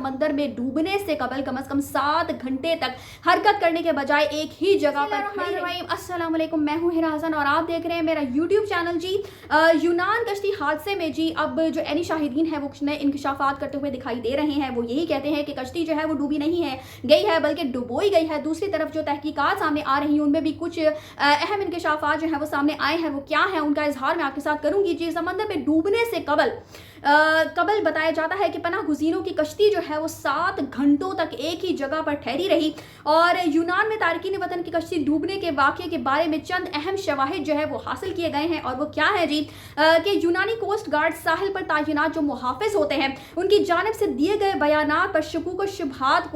समंदर में डूबने से कम से कम 7 घंटे तक हरकत करने के बजाय एक ही जगह पर खड़ी रही। अस्सलाम वालेकुम, मैं हूं हिरा हसन और आप देख रहे हैं मेरा यूट्यूब चैनल जी। यूनान कश्ती हादसे में जी अब जो एनी शाहिदीन है वो कुछ नए इंकशाफात करते हुए दिखाई दे रहे हैं। वो यही कहते हैं कि कश्ती जो है वो डूबी नहीं है गई है बल्कि डुबोई गई है। दूसरी तरफ जो तहकीकात सामने आ रही हैं उनमें भी कुछ अहम इंकशाफात जो है वो सामने आए हैं। वो क्या है उनका इजहार मैं आपके साथ करूंगी जी। समंदर में डूबने से कबल बताया जाता है कि पनाह गुज़ीरों की कश्ती जो है वो 7 घंटों तक एक ही जगह पर ठहरी रही। और यूनान में तारकीन वतन की कश्ती डूबने के वाक़े के बारे में चंद अहम शवाहिद जो है वो हासिल किए गए हैं। और वो क्या है जी कि यूनानी कोस्ट गार्ड साहिल पर तैनात जो मुहाफ़िज़ होते हैं उनकी जानिब से दिए गए बयानात पर शकूक शुबहात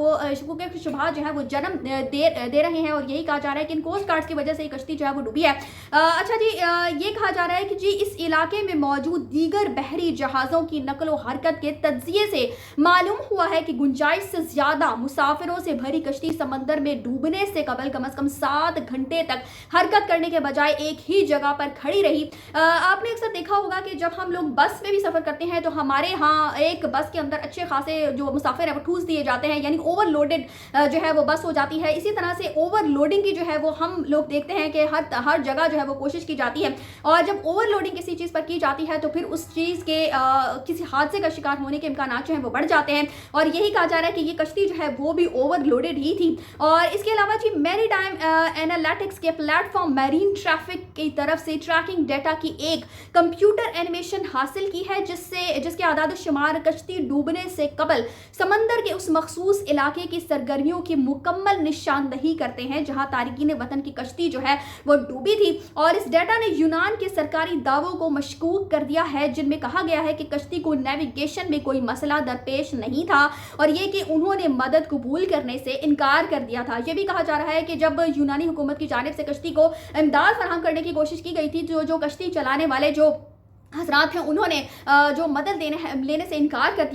जो है वो जन्म दे रहे हैं। और यही कहा जा रहा है कि इन कोस्ट गार्ड्स की वजह से ये कश्ती जो है वो डूबी है। अच्छा जी, ये कहा जा रहा है कि जी इस इलाके में मौजूद दीगर बहरी जहाज़ों की नकलो हरकत के तज्जिए से मालूम हुआ है कि गुंजाइश से ज्यादा मुसाफिरों से भरी कश्ती समंदर में डूबने से कम से कम 7 घंटे तक हरकत करने के बजाय एक ही जगह पर खड़ी रही। आपने अक्सर देखा होगा कि जब हम लोग बस में भी सफर करते हैं तो हमारे यहाँ एक बस के अंदर अच्छे खासे जो मुसाफिर है वो ठूस दिए जाते हैं, यानी ओवरलोडेड जो है वो बस हो जाती है। इसी तरह से ओवरलोडिंग की जो है वो हम लोग देखते हैं कि हर जगह जो है वो कोशिश की जाती है। और जब ओवरलोडिंग किसी चीज़ पर की जाती है तो फिर उस चीज़ के किसी हादसे का शिकार होने के इम्कान जो है वो बढ़ जाते हैं। और यही कहा जा रहा है कि ये कश्ती जो है वो भी ओवरलोडेड ही थी। और इसके अलावा जी मैरीटाइम एनालिटिक्स के प्लेटफॉर्म मैरीन ट्रैफिक की तरफ से ट्रैकिंग डेटा की एक कंप्यूटर एनिमेशन हासिल की है जिसके आदाद शुमार कश्ती डूबने से कबल समंदर के उस मखसूस इलाके की सरगर्मियों की मुकम्मल निशानदही करते हैं जहां तारिकीन वतन की कश्ती जो है वो डूबी थी। और इस डेटा ने यूनान के सरकारी दावों को मशकूक कर दिया है जिनमें कहा गया है कि कश्ती को नेविगेशन में कोई मसला दरपेश नहीं था और ये कि उन्होंने मदद कबूल करने से इनकार कर दिया था। यह भी कहा जा रहा है कि जब यूनानी हुकूमत की जानिब से कश्ती को इमदाद फराहम करने की कोशिश की गई थी जो कश्ती चलाने वाले जो हजरात हैं उन्होंने जो मदद लेने से इनकार कर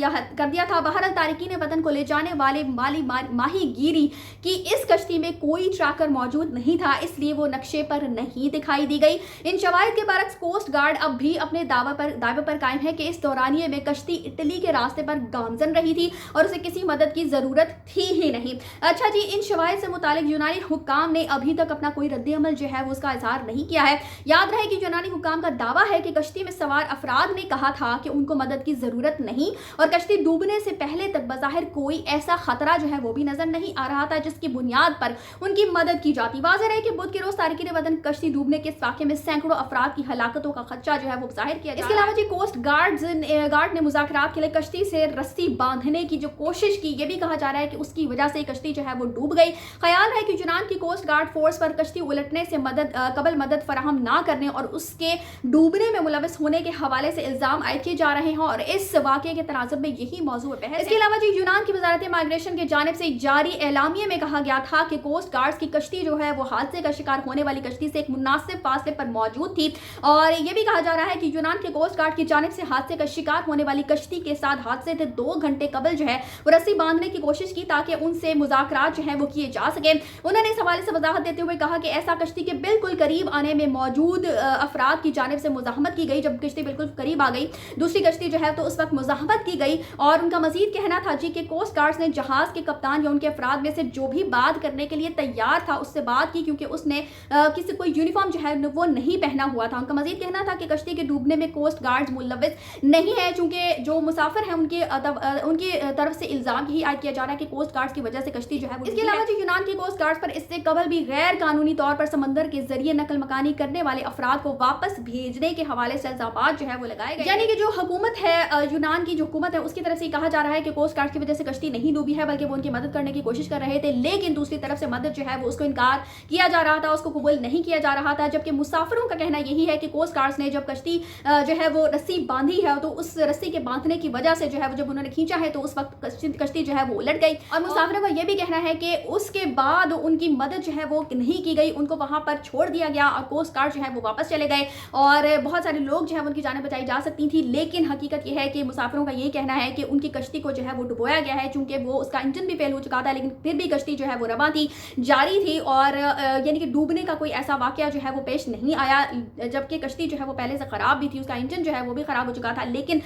दिया था। बहरहाल तारिकीन वतन को ले जाने वाले माहीगीरी की इस कश्ती में कोई ट्रैकर मौजूद नहीं था, इसलिए वो नक्शे पर नहीं दिखाई दी गई। इन शवाहिद के बरक्स कोस्ट गार्ड अब भी अपने दावे पर कायम है कि इस दौरानिए में कश्ती इटली के रास्ते पर गामजन रही थी और उसे किसी मदद की ज़रूरत थी ही नहीं। अच्छा जी, इन शवाहिद से मुतालिक यूनानी हुक्काम ने अभी तक अपना कोई रद्द-ए-अमल जो है वो उसका इजहार नहीं किया है। याद रहे कि यूनानी हुक्काम का दावा है कि कश्ती में सवार अफराद ने कहा था कि उनको मदद की जरूरत नहीं और कश्ती डूबने से पहले तक बज़ाहिर कोई ऐसा खतरा जो है वो भी नजर नहीं आ रहा था जिसकी बुनियाद पर उनकी मदद की जाती। वाज़ेह है कि बुध के रोज तारिकीन वतन कश्ती डूबने के इस वाक़े में सैकड़ों अफराद की हलाकतों का खदशा जो है वो जाहिर किया। इसके अलावा जी कोस्ट गार्ड ने मुज़ाकरात के लिए कश्ती से रस्सी बांधने की जो कोशिश की, ये भी कहा जा रहा है कि उसकी वजह से कश्ती जो है वो डूब गई। ख्याल है कि यूनान की कोस्ट गार्ड फोर्स पर कश्ती उलटने से मदद फराहम ना करने और उसके डूबने में मुलविस होने के हवाले से इल्जाम आयद किए जा रहे हैं और इस वाक़े के तनाज़ुर में यही मौजू बहस है। इसके अलावा जी यूनान की वज़ारत माइग्रेशन की जानिब से जारी एलामिये में कहा गया था कि कोस्ट गार्ड्स की कश्ती जो है वो हादसे का शिकार होने वाली कश्ती से एक मुनासिब फासले पर मौजूद थी। और यह भी कहा जा रहा है कि यूनान के कोस्ट गार्ड की जानिब से हादसे का शिकार होने वाली कश्ती के साथ हादसे से 2 घंटे कबल जो है वो रस्सी बांधने की कोशिश की ताकि उनसे मुज़ाकरात जो है वो किए जा सके। उन्होंने इस हवाले से वजाहत देते हुए कहा कि ऐसा कश्ती के बिल्कुल करीब आने में मौजूद अफराद की जानिब से मुज़ाहमत की गई। जब कश्ती बिल्कुल करीब आ गई दूसरी कश्ती जो है तो उस वक्त मुज़ाहमत की गई। और उनका मजीद कहना था जी कि कोस्ट गार्ड्स ने जहाज के कप्तान या उनके अफराद में से जो भी बात करने के लिए तैयार था उससे बात की क्योंकि उसने किसी कोई यूनिफॉर्म जो है वो नहीं पहना हुआ था। उनका मजीद कहना था कि कश्ती के डूबने में कोस्ट गार्ड्स मुलविस नहीं है चूंकि जो मुसाफिर है उनकी तरफ से इल्जाम यही आयद किया जा रहा है कि कोस्ट गार्ड्स की वजह से कश्ती जो है वो। इसके अलावा जो यूनान की कोस्ट गार्ड्स पर इससे कबल भी गैर कानूनी तौर पर समंदर के जरिए नकल मकानी करने वाले अफराद को वापस भेजने के हवाले से इल्जामात जो है वो लगाए गए। यानी कि जो हुकूमत है यूनान की जो हुकूमत है उसकी तरफ से कहा जा रहा है कि कोस्ट गार्ड की वजह से कश्ती नहीं डूबी है बल्कि वो उनकी मदद करने की कोशिश कर रहे थे, लेकिन दूसरी तरफ से मदद जो है वो उसको इनकार किया जा रहा था, उसको कबूल नहीं किया जा रहा था। जबकि मुसाफिरों का कहना यही है कि कोस्ट गार्ड्स ने जब कश्ती जो है वो रस्सी बांधी है तो उस रस्सी के बांधने की वजह से जो है वो जब उन्होंने खींचा है तो उस वक्त कश्ती जो है वो उलट गई। और मुसाफिरों का यह भी कहना है कि उसके बाद उनकी मदद जो है वो नहीं की गई, उनको वहां पर छोड़ दिया गया और कोस्ट गार्ड जो है वो वापस चले गए और बहुत सारे लोग जो है उनकी जान बचाई जा सकती थी। लेकिन हकीकत यह है कि मुसाफिरों का यही कहना है कि उनकी कश्ती को जो है वो बोया गया है, चूंकि वो उसका इंजन भी फेल हो चुका था, लेकिन फिर भी कश्ती जो है वो रवां थी, जारी थी, और यानी कि डूबने का कोई ऐसा वाकया जो है वो पेश नहीं आया, जबकि कश्ती जो है वो पहले से ख़राब भी थी, उसका इंजन जो है वो भी ख़राब हो चुका था। लेकिन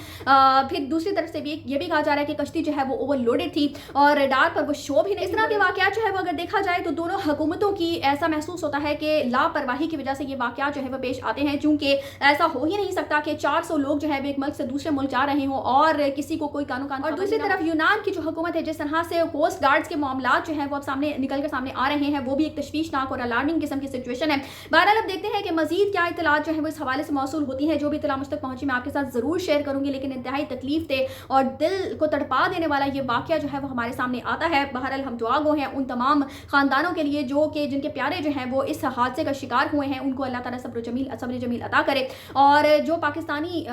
फिर दूसरी तरफ से भी ये भी कहा जा रहा है कि कश्ती जो है वो ओवरलोडेड थी और रडार पर वो शो भी नहीं। इस तरह के वाकया जो है वो अगर देखा जाए तो दोनों हुकूमतों की ऐसा महसूस होता है कि लापरवाही की वजह से ये वाकया जो है वो पेश आते हैं, चूंकि ऐसा हो ही नहीं सकता कि 400 लोग जो है एक मुल्क से दूसरे मुल्क जा रहे हों और किसी को कोई कानून और दूसरी तरफ यूनान की जो हुकूमत है, जिस तरह से कोस्ट गार्ड्स के मामला जो है वो अब सामने निकल कर सामने आ रहे हैं, वो भी एक तशवीशनाक और अलार्मिंग किस्म की सिचुएशन है। बहरहाल अब देखते हैं कि मजीद क्या इत्तलात जो है वो इस हवाले से मौसूल होती है। जो भी इत्तला मुझ तक पहुंची मैं आपके साथ जरूर शेयर करूंगी, लेकिन इंतहाई तकलीफ दे और दिल को तड़पा देने वाला ये वाकया जो है वो हमारे सामने आता है। बहरहाल हम दुआ गो हैं उन तमाम खानदानों के लिए जो कि जिनके प्यारे जो हैं वो इस हादसे का शिकार हुए हैं, उनको अल्लाह ताला सब्र जमील अता करे। और जो पाकिस्तानी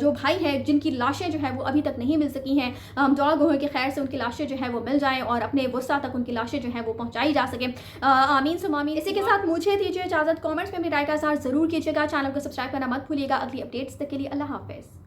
जो भाई हैं जिनकी लाशें जो है वो अभी तक नहीं मिल सकी हैं, हम दुआ गो हैं कि खैर से उनकी लाशें जो है वो मिल जाएं और अपने वसा तक उनकी लाशें जो है वो पहुंचाई जा सके। आमीन सुम आमीन। इसी के साथ मुझे दीजिए इजाजत। कमेंट्स में अपनी राय का इज़हार जरूर कीजिएगा। चैनल को सब्सक्राइब करना मत भूलिएगा। अगली अपडेट्स तक के लिए अल्लाह हाफिज़।